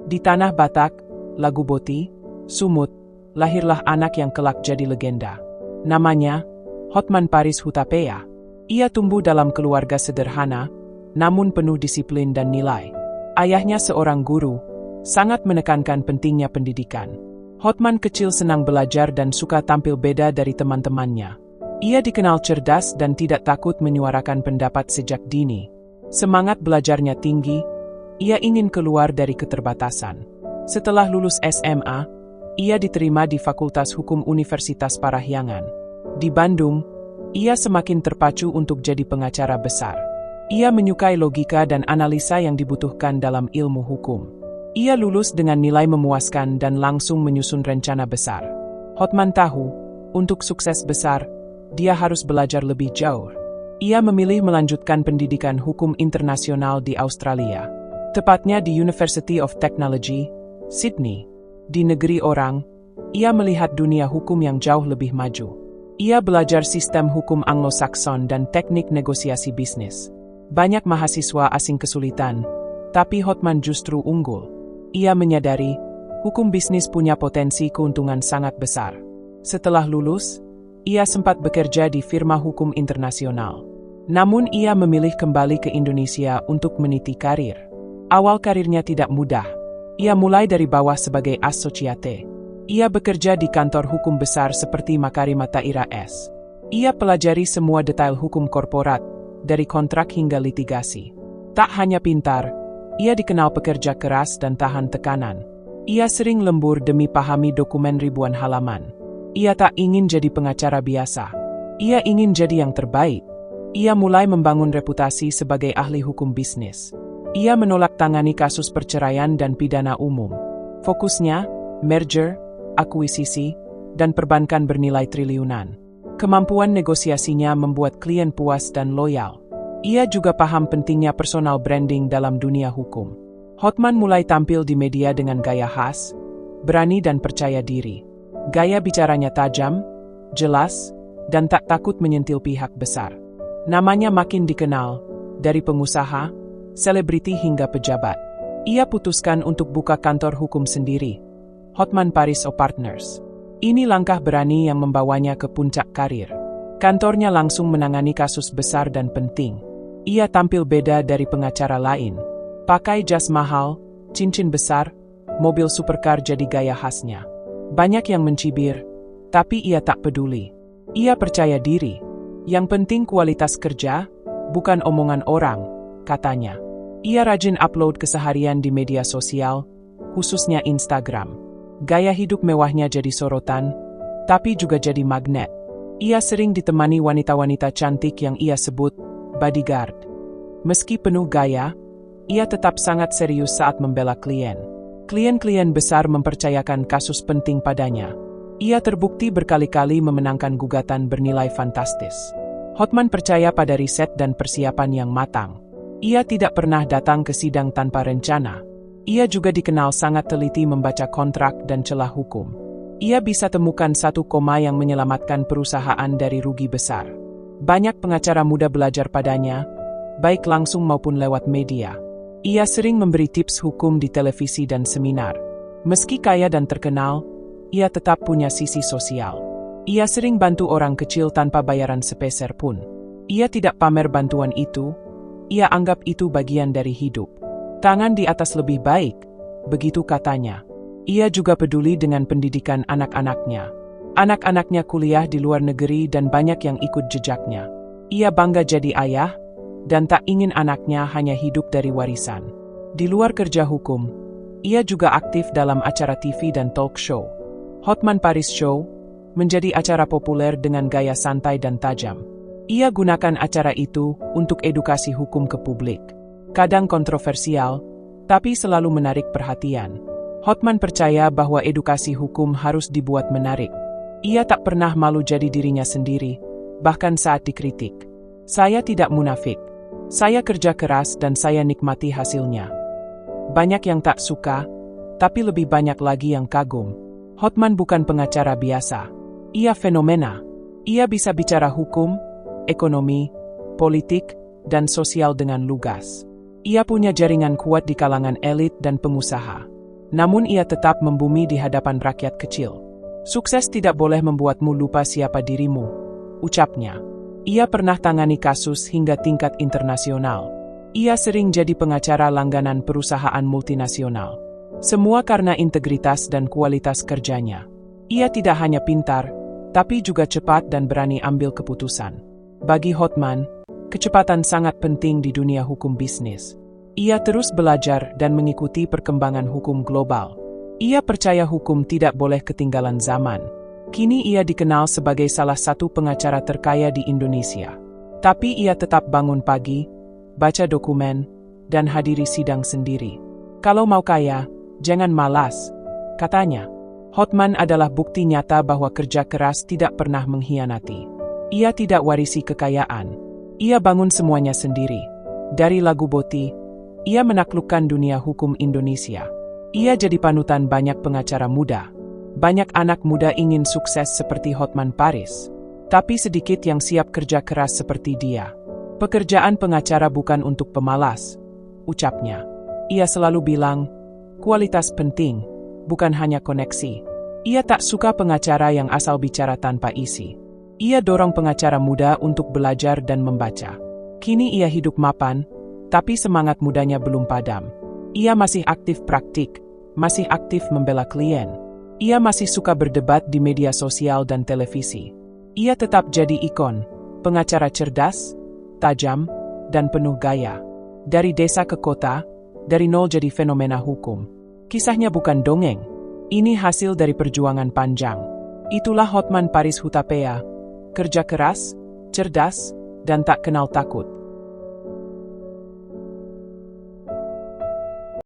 Di tanah Batak, Laguboti, Sumut, lahirlah anak yang kelak jadi legenda. Namanya, Hotman Paris Hutapea. Ia tumbuh dalam keluarga sederhana, namun penuh disiplin dan nilai. Ayahnya seorang guru, sangat menekankan pentingnya pendidikan. Hotman kecil senang belajar dan suka tampil beda dari teman-temannya. Ia dikenal cerdas dan tidak takut menyuarakan pendapat sejak dini. Semangat belajarnya tinggi, ia ingin keluar dari keterbatasan. Setelah lulus SMA, ia diterima di Fakultas Hukum Universitas Parahyangan. Di Bandung, ia semakin terpacu untuk jadi pengacara besar. Ia menyukai logika dan analisa yang dibutuhkan dalam ilmu hukum. Ia lulus dengan nilai memuaskan dan langsung menyusun rencana besar. Hotman tahu, untuk sukses besar, dia harus belajar lebih jauh. Ia memilih melanjutkan pendidikan hukum internasional di Australia, tepatnya di University of Technology, Sydney. Di negeri orang, ia melihat dunia hukum yang jauh lebih maju. Ia belajar sistem hukum Anglo-Saxon dan teknik negosiasi bisnis. Banyak mahasiswa asing kesulitan, tapi Hotman justru unggul. Ia menyadari, hukum bisnis punya potensi keuntungan sangat besar. Setelah lulus, ia sempat bekerja di firma hukum internasional. Namun ia memilih kembali ke Indonesia untuk meniti karir. Awal karirnya tidak mudah. Ia mulai dari bawah sebagai asosiate. Ia bekerja di kantor hukum besar seperti Makarim Taira S. Ia pelajari semua detail hukum korporat, dari kontrak hingga litigasi. Tak hanya pintar, ia dikenal pekerja keras dan tahan tekanan. Ia sering lembur demi pahami dokumen ribuan halaman. Ia tak ingin jadi pengacara biasa. Ia ingin jadi yang terbaik. Ia mulai membangun reputasi sebagai ahli hukum bisnis. Ia menolak tangani kasus perceraian dan pidana umum. Fokusnya, merger, akuisisi, dan perbankan bernilai triliunan. Kemampuan negosiasinya membuat klien puas dan loyal. Ia juga paham pentingnya personal branding dalam dunia hukum. Hotman mulai tampil di media dengan gaya khas, berani dan percaya diri. Gaya bicaranya tajam, jelas, dan tak takut menyentil pihak besar. Namanya makin dikenal, dari pengusaha, selebriti hingga pejabat. Ia putuskan untuk buka kantor hukum sendiri, Hotman Paris Partners. Ini langkah berani yang membawanya ke puncak karir. Kantornya langsung menangani kasus besar dan penting. Ia tampil beda dari pengacara lain. Pakai jas mahal, cincin besar, mobil supercar jadi gaya khasnya. Banyak yang mencibir, tapi ia tak peduli. Ia percaya diri. Yang penting kualitas kerja, bukan omongan orang, katanya. Ia rajin upload keseharian di media sosial, khususnya Instagram. Gaya hidup mewahnya jadi sorotan, tapi juga jadi magnet. Ia sering ditemani wanita-wanita cantik yang ia sebut bodyguard. Meski penuh gaya, ia tetap sangat serius saat membela klien. Klien-klien besar mempercayakan kasus penting padanya. Ia terbukti berkali-kali memenangkan gugatan bernilai fantastis. Hotman percaya pada riset dan persiapan yang matang. Ia tidak pernah datang ke sidang tanpa rencana. Ia juga dikenal sangat teliti membaca kontrak dan celah hukum. Ia bisa temukan satu koma yang menyelamatkan perusahaan dari rugi besar. Banyak pengacara muda belajar padanya, baik langsung maupun lewat media. Ia sering memberi tips hukum di televisi dan seminar. Meski kaya dan terkenal, ia tetap punya sisi sosial. Ia sering bantu orang kecil tanpa bayaran sepeser pun. Ia tidak pamer bantuan itu. Ia anggap itu bagian dari hidup. Tangan di atas lebih baik, begitu katanya. Ia juga peduli dengan pendidikan anak-anaknya. Anak-anaknya kuliah di luar negeri dan banyak yang ikut jejaknya. Ia bangga jadi ayah, dan tak ingin anaknya hanya hidup dari warisan. Di luar kerja hukum, ia juga aktif dalam acara TV dan talk show. Hotman Paris Show menjadi acara populer dengan gaya santai dan tajam. Ia gunakan acara itu untuk edukasi hukum ke publik. Kadang kontroversial, tapi selalu menarik perhatian. Hotman percaya bahwa edukasi hukum harus dibuat menarik. Ia tak pernah malu jadi dirinya sendiri, bahkan saat dikritik. Saya tidak munafik. Saya kerja keras dan saya nikmati hasilnya. Banyak yang tak suka, tapi lebih banyak lagi yang kagum. Hotman bukan pengacara biasa. Ia fenomena. Ia bisa bicara hukum, ekonomi, politik, dan sosial dengan lugas. Ia punya jaringan kuat di kalangan elit dan pengusaha. Namun ia tetap membumi di hadapan rakyat kecil. Sukses tidak boleh membuatmu lupa siapa dirimu, ucapnya. Ia pernah tangani kasus hingga tingkat internasional. Ia sering jadi pengacara langganan perusahaan multinasional. Semua karena integritas dan kualitas kerjanya. Ia tidak hanya pintar, tapi juga cepat dan berani ambil keputusan. Bagi Hotman, kecepatan sangat penting di dunia hukum bisnis. Ia terus belajar dan mengikuti perkembangan hukum global. Ia percaya hukum tidak boleh ketinggalan zaman. Kini ia dikenal sebagai salah satu pengacara terkaya di Indonesia. Tapi ia tetap bangun pagi, baca dokumen, dan hadiri sidang sendiri. Kalau mau kaya, jangan malas, katanya. Hotman adalah bukti nyata bahwa kerja keras tidak pernah mengkhianati. Ia tidak warisi kekayaan. Ia bangun semuanya sendiri. Dari Lagu Boti, ia menaklukkan dunia hukum Indonesia. Ia jadi panutan banyak pengacara muda. Banyak anak muda ingin sukses seperti Hotman Paris. Tapi sedikit yang siap kerja keras seperti dia. Pekerjaan pengacara bukan untuk pemalas, ucapnya. Ia selalu bilang, kualitas penting, bukan hanya koneksi. Ia tak suka pengacara yang asal bicara tanpa isi. Ia dorong pengacara muda untuk belajar dan membaca. Kini ia hidup mapan, tapi semangat mudanya belum padam. Ia masih aktif praktik, masih aktif membela klien. Ia masih suka berdebat di media sosial dan televisi. Ia tetap jadi ikon, pengacara cerdas, tajam, dan penuh gaya. Dari desa ke kota, dari nol jadi fenomena hukum. Kisahnya bukan dongeng. Ini hasil dari perjuangan panjang. Itulah Hotman Paris Hutapea. Kerja keras, cerdas, dan tak kenal takut.